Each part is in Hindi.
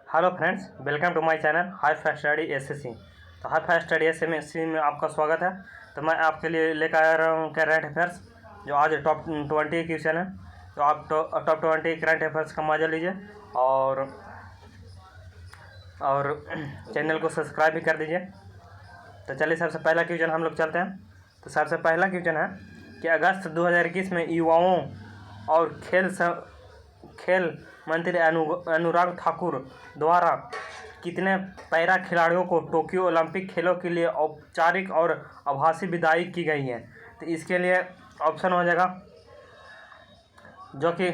Hello friends, welcome to my channel high fast study SSC. तो हाई फास्ट स्टडी एसएससी में आपका स्वागत है। तो मैं आपके लिए लेकर आ रहा हूँ करंट अफेयर्स, जो आज टॉप 20 क्वेश्चन है। तो आप टॉप 20 करंट अफेयर्स का मजा लीजिए और चैनल को सब्सक्राइब भी कर दीजिए। तो चलिए, सबसे पहला क्वेश्चन हम लोग चलते हैं। तो सबसे पहला क्वेश्चन है कि अगस्त 2021 में युवाओं और खेल मंत्री अनुराग ठाकुर द्वारा कितने पैरा खिलाड़ियों को टोक्यो ओलंपिक खेलों के लिए औपचारिक और आभासी विदाई की गई है। तो इसके लिए ऑप्शन हो जाएगा जो कि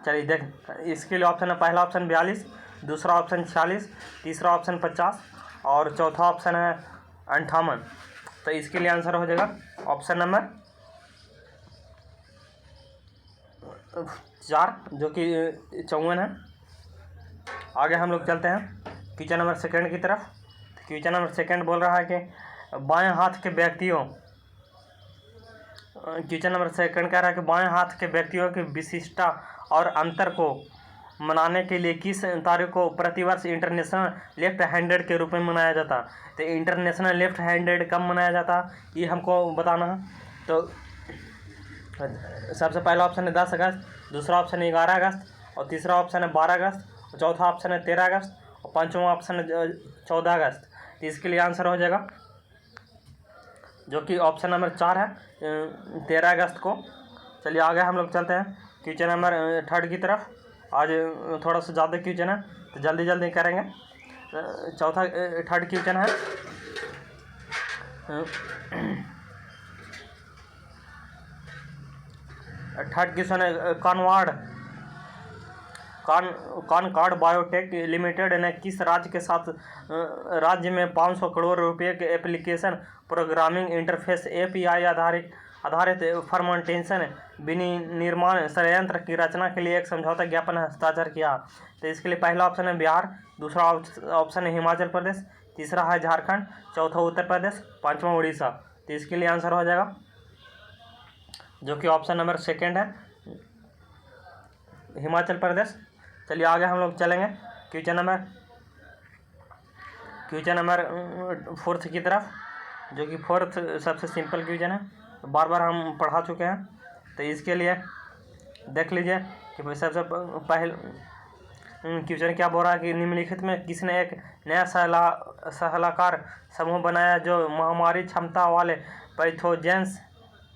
चलिए देख, इसके लिए ऑप्शन है, पहला ऑप्शन 42, दूसरा ऑप्शन 46, तीसरा ऑप्शन 50 और चौथा ऑप्शन है 58। तो इसके लिए आंसर हो जाएगा ऑप्शन नंबर 4 जो कि 54 है। आगे हम लोग चलते हैं क्वेश्चन नंबर सेकंड की तरफ। क्वेश्चन नंबर सेकंड बोल रहा है कि बाएं हाथ के व्यक्तियों क्वेश्चन नंबर सेकंड कह रहा है कि बाएं हाथ के व्यक्तियों की विशिष्टता और अंतर को मनाने के लिए किस तारीख को प्रतिवर्ष इंटरनेशनल लेफ्ट हैंडेड के रूप में मनाया जाता। तो इंटरनेशनल लेफ्ट हैंडेड कब मनाया जाता, ये हमको बताना है। तो सबसे पहला ऑप्शन है 10 अगस्त, दूसरा ऑप्शन है 11 अगस्त और तीसरा ऑप्शन है 12 अगस्त और चौथा ऑप्शन है 13 अगस्त और पाँचवा ऑप्शन है 14 अगस्त। तो इसके लिए आंसर हो जाएगा जो कि ऑप्शन नंबर 4 है, 13 अगस्त को। चलिए आगे हम लोग चलते हैं क्वेश्चन नंबर थर्ड की तरफ। आज थोड़ा सा ज़्यादा क्वेश्चन है तो जल्दी जल्दी करेंगे। चौथा थर्ड क्वेश्चन है थर्ड क्वेश्चन है कॉनकॉर्ड बायोटेक लिमिटेड ने किस राज्य के साथ राज्य में 500 करोड़ रुपए के एप्लीकेशन प्रोग्रामिंग इंटरफेस एपीआई आधारित फर्मेंटेशन विनिर्माण संयंत्र की रचना के लिए एक समझौता ज्ञापन हस्ताक्षर किया। तो इसके लिए पहला ऑप्शन है बिहार, दूसरा ऑप्शन है हिमाचल प्रदेश, तीसरा है झारखंड, चौथा उत्तर प्रदेश, पाँचवा उड़ीसा। तो इसके लिए आंसर हो जाएगा जो कि ऑप्शन नंबर सेकंड है, हिमाचल प्रदेश। चलिए आगे हम लोग चलेंगे क्वेश्चन नंबर फोर्थ की तरफ, जो कि फोर्थ सबसे सिंपल क्वेश्चन है, बार बार हम पढ़ा चुके हैं। तो इसके लिए देख लीजिए कि सबसे पहले क्वेश्चन क्या बोल रहा है कि निम्नलिखित में किसने एक नया सलाहकार समूह बनाया जो महामारी क्षमता वाले पैथोजेंस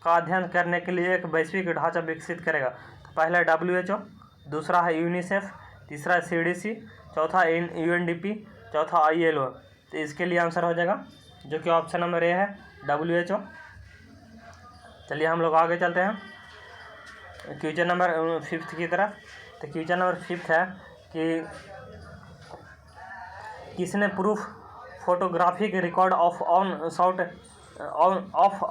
का अध्ययन करने के लिए एक वैश्विक ढांचा विकसित करेगा। तो पहला है WHO, दूसरा है यूनिसेफ, तीसरा है CDC, चौथा UNDP, चौथा ILO। तो इसके लिए आंसर हो जाएगा जो कि ऑप्शन नंबर ए है, WHO। चलिए हम लोग आगे चलते हैं क्वेश्चन नंबर फिफ्थ की तरफ। तो क्वेश्चन नंबर फिफ्थ है कि किसने proof photographic record of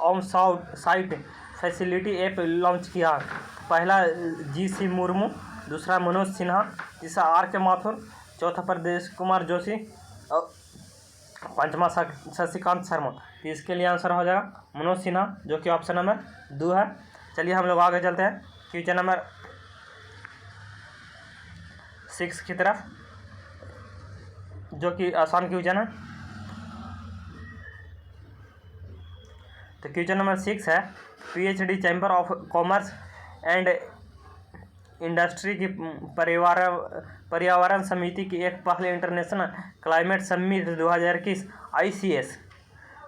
on site facility app launch किया। पहला GC मुर्मू, दूसरा मनोज सिन्हा, तीसरा RK माथुर, चौथा प्रदेश कुमार जोशी और पांचवा शशिकांत शर्मा। तो इसके लिए आंसर हो जाएगा मनोज सिन्हा जो कि ऑप्शन नंबर 2 है। चलिए हम लोग आगे चलते हैं क्वेश्चन नंबर 6 की तरफ, जो कि आसान क्वेश्चन है। तो क्वेश्चन नंबर 6 है, PhD chamber of commerce and industry की पर्यावरण समिति की एक पहले इंटरनेशनल क्लाइमेट समिट 2021 ICS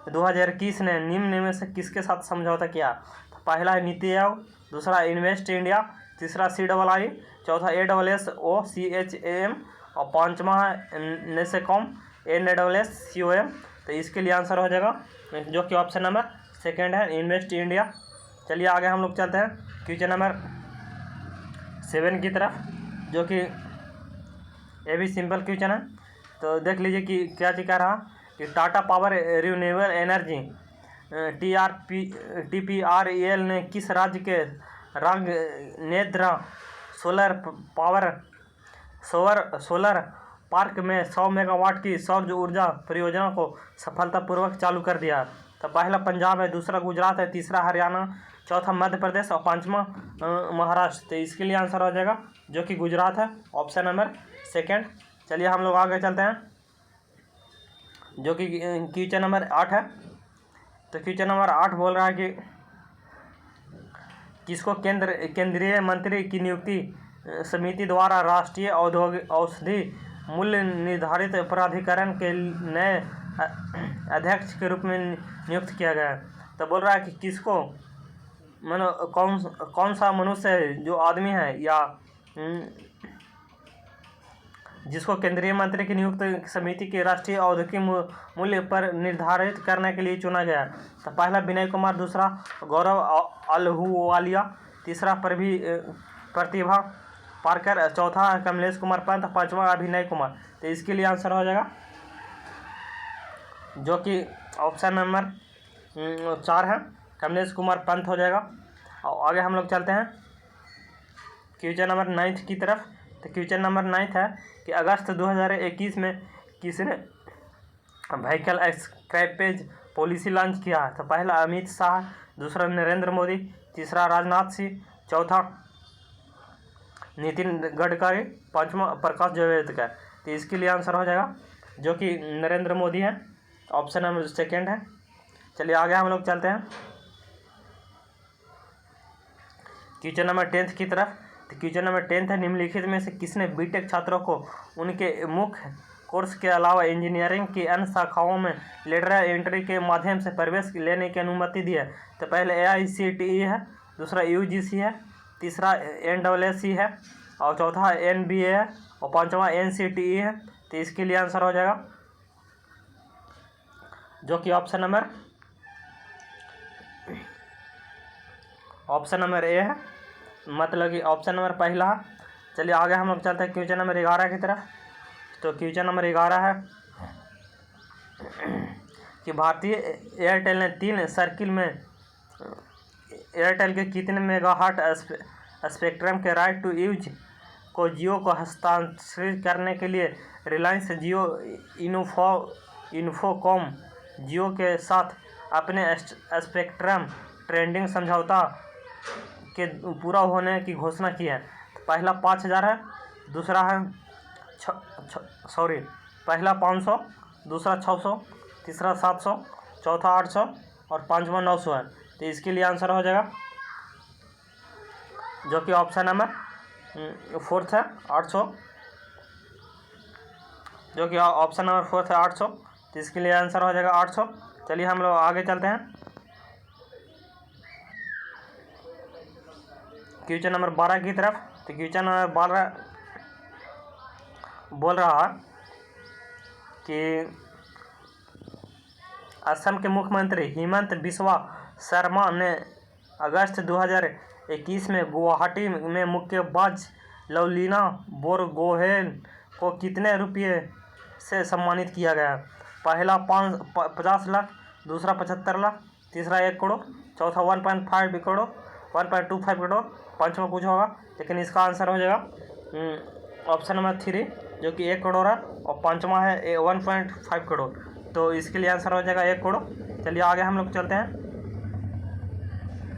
2021 ने निम्न में से किसके साथ समझौता किया। तो पहला है नीति आयोग, दूसरा इन्वेस्ट इंडिया, तीसरा CII, चौथा ASSOCHAM और पाँचवा है नेसेकॉम NSSCOM। तो इसके लिए आंसर हो जाएगा जो कि ऑप्शन नंबर सेकंड है, इन्वेस्ट इंडिया। चलिए आगे हम लोग चलते हैं क्वेश्चन नंबर 7 की तरफ, जो कि ये भी सिंपल क्वेश्चन है। तो देख लीजिए कि क्या चीज कह रहा कि Tata power renewable energy TPREL ने किस राज्य के रंगनेत्रा सोलर पार्क में 100 मेगावाट की सौर ऊर्जा परियोजना को सफलतापूर्वक चालू कर दिया। तो पहला पंजाब है, दूसरा गुजरात है, तीसरा हरियाणा, चौथा मध्य प्रदेश और पाँचवा महाराष्ट्र। तो इसके लिए आंसर हो जाएगा जो कि गुजरात है, ऑप्शन नंबर सेकंड। चलिए हम लोग आगे चलते हैं जो कि क्वेश्चन नंबर 8 है। तो क्वेश्चन नंबर 8 बोल रहा है कि किसको केंद्रीय मंत्री की नियुक्ति समिति द्वारा राष्ट्रीय औद्योगिक औषधि मूल्य निर्धारित प्राधिकरण के नए अध्यक्ष के रूप में नियुक्त किया गया है। तो बोल रहा है कि किसको, मतलब कौन सा मनुष्य है, जो आदमी है या जिसको केंद्रीय मंत्री की नियुक्त समिति की राष्ट्रीय औद्योगिक मूल्य पर निर्धारित करने के लिए चुना गया। तो पहला विनय कुमार, दूसरा गौरव अल्हुवालिया, तीसरा प्रतिभा पारकर, चौथा कमलेश कुमार पंत, पांचवा अभिनय कुमार। तो इसके लिए आंसर हो जाएगा जो कि ऑप्शन नंबर 4 है, कमलेश कुमार पंत हो जाएगा। और आगे हम लोग चलते हैं क्वेश्चन नंबर 9 की तरफ। तो क्वेश्चन नंबर 9 है कि अगस्त 2021 में किसने व्हीकल स्क्रैपेज पॉलिसी लॉन्च किया है। तो पहला अमित शाह, दूसरा नरेंद्र मोदी, तीसरा राजनाथ सिंह, चौथा नितिन गडकरी, पांचवा प्रकाश जावड़ेकर। तो इसके लिए आंसर हो जाएगा जो कि नरेंद्र मोदी है, ऑप्शन नंबर सेकंड है। चलिए आगे हम लोग चलते हैं क्वेश्चन नंबर 10 की तरफ। तो क्वेश्चन नंबर 10 है, निम्नलिखित में से किसने बीटेक छात्रों को उनके मुख्य कोर्स के अलावा इंजीनियरिंग की अन्य शाखाओं में लेटरल एंट्री के माध्यम से प्रवेश लेने की अनुमति दी है। तो पहले AICTE है, दूसरा UGC है, तीसरा NSSC है और चौथा NBA है और पांचवा NCTE है। तो इसके लिए आंसर हो जाएगा जो कि ऑप्शन नंबर A है, मतलब कि ऑप्शन नंबर पहला है। चलिए आगे हम लोग चलते हैं क्वेश्चन नंबर 11 की तरफ। तो क्वेश्चन नंबर 11 है कि भारतीय एयरटेल ने 3 सर्किल में एयरटेल के कितने मेगाहर्ट स्पेक्ट्रम के राइट टू यूज को जियो को हस्तांतरित करने के लिए रिलायंस जियो इन्फोकॉम जियो के साथ अपने स्पेक्ट्रम ट्रेडिंग समझौता के पूरा होने की घोषणा की है। पहला 5000 है, दूसरा है पहला 500, दूसरा 600, तीसरा 700, चौथा 800 और पांचवा 900 है। तो इसके लिए आंसर हो जाएगा जो कि ऑप्शन नंबर 4 है, 800, जो कि ऑप्शन नंबर 4 है 800। तो इसके लिए आंसर हो जाएगा 800। चलिए हम लोग आगे चलते हैं क्वेश्चन नंबर 12 की तरफ। तो क्वेश्चन नंबर 12 बोल रहा है कि असम के मुख्यमंत्री हिमंत बिस्वा शर्मा ने अगस्त 2021 में गुवाहाटी में मुक्केबाज लवलीना बोरगोहेन को कितने रुपये से सम्मानित किया गया। पहला 50 लाख, दूसरा 75 लाख, तीसरा 1 करोड़, चौथा 1.5 करोड़, 1.25 करोड़, पांचवा कुछ होगा, लेकिन इसका आंसर हो जाएगा ऑप्शन नंबर 3 जो कि 1 करोड़ है और पांचवा है 1.5 करोड़। तो इसके लिए आंसर हो जाएगा 1 करोड़। चलिए आगे हम लोग चलते हैं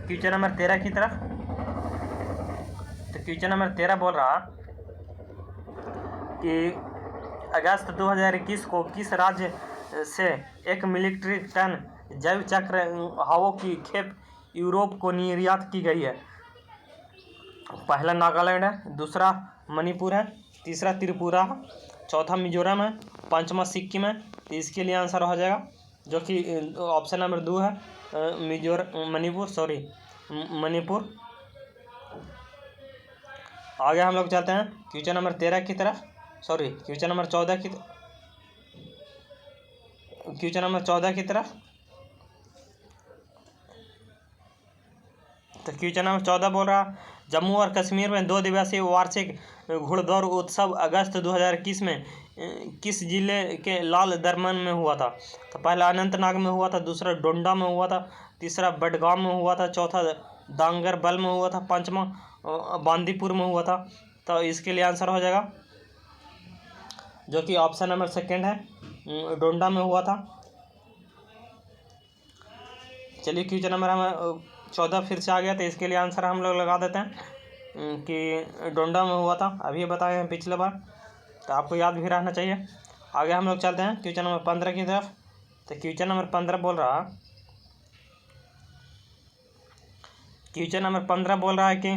क्वेश्चन नंबर 13 की तरफ। तो क्वेश्चन नंबर 13 बोल रहा कि अगस्त 2021 को किस राज्य से 1 मिलिट्री टन जैव चक्र हवों की खेप यूरोप को निर्यात की गई है। पहला नागालैंड है, दूसरा मणिपुर है, तीसरा त्रिपुरा, चौथा मिजोरम है, पांचवा सिक्किम है। तो इसके लिए आंसर हो जाएगा जो कि ऑप्शन नंबर 2 है मणिपुर। आगे हम लोग चलते हैं क्वेश्चन नंबर 13 की तरफ, क्वेश्चन नंबर 14 की तरफ। तो क्वेश्चन नंबर 14 बोल रहा जम्मू और कश्मीर में 2 दिवसीय वार्षिक घुड़दौड़ उत्सव अगस्त 2021 में किस जिले के लाल दरमन में हुआ था। तो पहला अनंतनाग में हुआ था, दूसरा डोंडा में हुआ था, तीसरा बडगाम में हुआ था, चौथा दांगरबल में हुआ था, पांचवा बांदीपुर में हुआ था। तो इसके लिए आंसर हो जाएगा जो कि ऑप्शन नंबर सेकंड है, डोंडा में हुआ था। चलिए क्वेश्चन नंबर हमें 14 फिर से आ गया, तो इसके लिए आंसर हम लोग लगा देते हैं कि डोंडा में हुआ था, अभी बताए हैं पिछले बार, तो आपको याद भी रहना चाहिए। आगे हम लोग चलते हैं क्वेश्चन नंबर 15 की तरफ। तो क्वेश्चन नंबर 15 बोल रहा है कि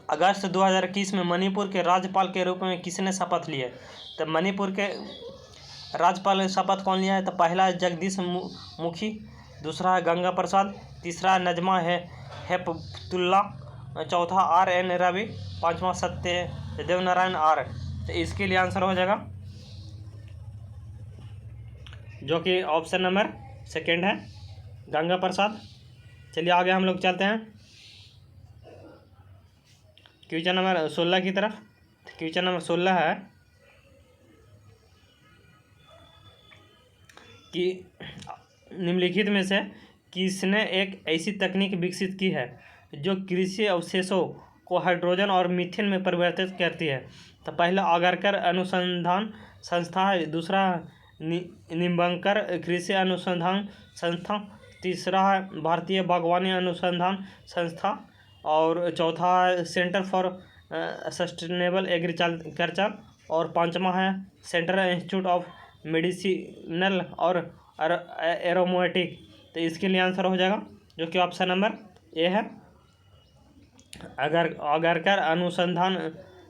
अगस्त 2021 में मणिपुर के राज्यपाल के रूप में किसने शपथ ली है। तो मणिपुर के राज्यपाल शपथ कौन लिया है। तो पहला है जगदीश मुखी, दूसरा है गंगा प्रसाद, तीसरा है नजमा हेपतुल्ला, चौथा RN रवि, पांचवा सत्यदेव नारायण आर। तो इसके लिए आंसर हो जाएगा जो कि ऑप्शन नंबर सेकेंड है, गंगा प्रसाद। चलिए आगे हम लोग चलते हैं क्वेश्चन नंबर 16 की तरफ। क्वेश्चन नंबर 16 है कि निम्नलिखित में से किसने एक ऐसी तकनीक विकसित की है जो कृषि अवशेषों को हाइड्रोजन और मीथेन में परिवर्तित करती है। तो पहला आगरकर अनुसंधान संस्था है, दूसरा निम्बंकर कृषि अनुसंधान संस्था, तीसरा है भारतीय बागवानी अनुसंधान संस्था, और चौथा है सेंटर फॉर सस्टेनेबल एग्रीकल्चर, और पांचवा है सेंट्रल इंस्टीट्यूट ऑफ मेडिसिनल और एरोमेटिक। तो इसके लिए आंसर हो जाएगा जो कि ऑप्शन नंबर ए है, आगरकर अनुसंधान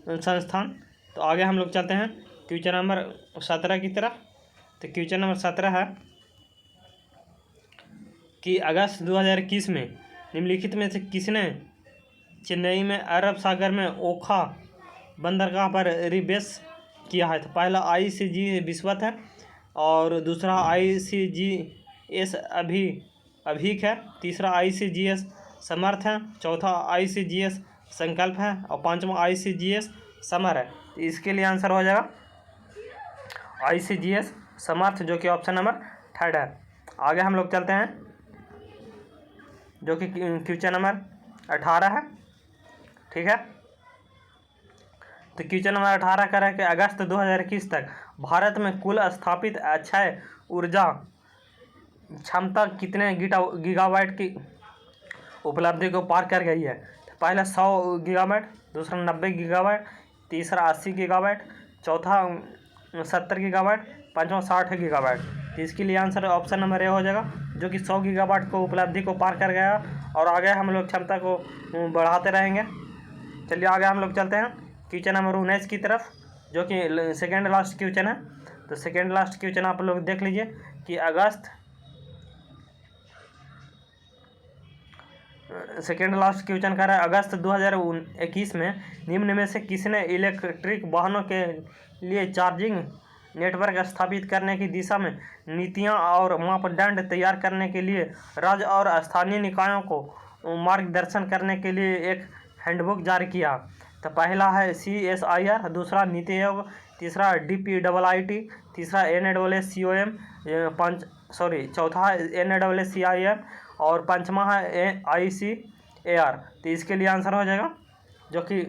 संस्थान। तो आगे हम लोग चलते हैं क्वेश्चन नंबर 17 की तरफ। तो क्वेश्चन नंबर 17 है कि अगस्त 2021 में निम्नलिखित में से किसने चेन्नई में अरब सागर में ओखा बंदरगाह पर रिबेस किया है। तो पहला ICG विश्वत है, और दूसरा ICGS अभीक है, तीसरा ICGS समर्थ है, चौथा ICGS संकल्प है, और पांचवा ICGS समर है। तो इसके लिए आंसर हो जाएगा ICGS समर्थ, जो कि ऑप्शन नंबर थर्ड है। आगे हम लोग चलते हैं जो कि क्वेश्चन नंबर 18 है, ठीक है। तो क्वेश्चन नंबर 18 कर है कि अगस्त 2021 तक भारत में कुल स्थापित अक्षय ऊर्जा क्षमता कितने गीगावाट की उपलब्धि को पार कर गई है। पहला 100 गीगावाट, दूसरा 90 गीगावाट, तीसरा 80 गीगावाट, चौथा 70 गीगावाट, पाँचवा 60 गीगावाट। तो इसके लिए आंसर ऑप्शन नंबर ए हो जाएगा जो कि 100 गीगावाट को उपलब्धि को पार कर गया, और आगे हम लोग क्षमता को बढ़ाते रहेंगे। चलिए आगे हम लोग चलते हैं क्वेश्चन नंबर 19 की तरफ, जो कि सेकेंड लास्ट क्वेश्चन है। तो सेकेंड लास्ट क्वेश्चन आप लोग देख लीजिए कि सेकेंड लास्ट क्वेश्चन कर रहा है अगस्त 2021 में निम्न में से किसने इलेक्ट्रिक वाहनों के लिए चार्जिंग नेटवर्क स्थापित करने की दिशा में नीतियां और मापदंड तैयार करने के लिए राज्य और स्थानीय निकायों को मार्गदर्शन करने के लिए एक हैंडबुक जारी किया। तो पहला है CSIR, दूसरा नीति आयोग, तीसरा DPIIT, तीसरा NAACOM, चौथा है NAACIM, और पांचवा है ICAR। तो इसके लिए आंसर हो जाएगा जो कि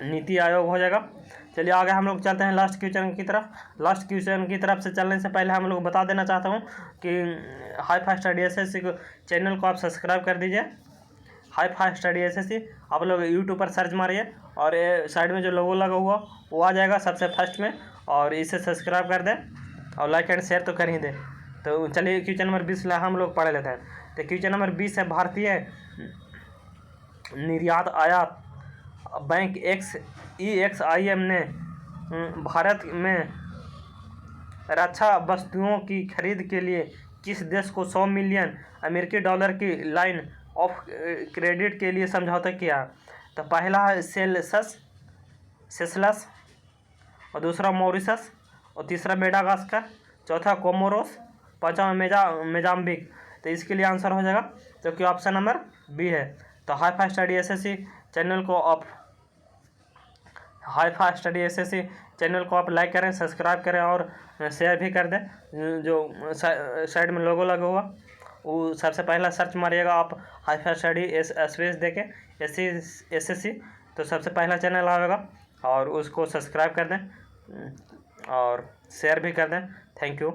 नीति आयोग हो जाएगा। चलिए आगे हम लोग चलते हैं लास्ट क्वेश्चन की तरफ। लास्ट क्वेश्चन की तरफ से चलने से पहले हम लोग बता देना चाहता हूँ कि hi fi study SSC channel को आप सब्सक्राइब कर दीजिए। हाई फाई स्टडी SSC आप लोग यूट्यूब पर सर्च मारिए, और साइड में जो लोगो लगा हुआ वो आ जाएगा सबसे फर्स्ट में, और इसे सब्सक्राइब कर दें और लाइक एंड शेयर तो कर ही दें। तो चलिए क्वेश्चन नंबर 20 हम लोग पढ़ लेते हैं। तो क्वेश्चन नंबर 20 है भारतीय निर्यात आयात बैंक EXIM ने भारत में रक्षा वस्तुओं की खरीद के लिए किस देश को $100 मिलियन $100 की लाइन ऑफ क्रेडिट के लिए समझौता किया। तो पहला है सेशल्स, और दूसरा मॉरिशस, और तीसरा मेडागास्कर, चौथा कोमोरोस, पांचवा मोजाम्बिक। तो इसके लिए आंसर हो जाएगा जो कि ऑप्शन नंबर बी है। तो hi fi study SSC channel को आप लाइक करें, सब्सक्राइब करें और शेयर भी कर दें। जो साइड में लोगो लगा हुआ वो सबसे पहला सर्च मारिएगा आप हाई फाई स्टडी स्पेस देके SSC, तो सबसे पहला चैनल आएगा, और उसको सब्सक्राइब कर दें और शेयर भी कर दें। Thank you.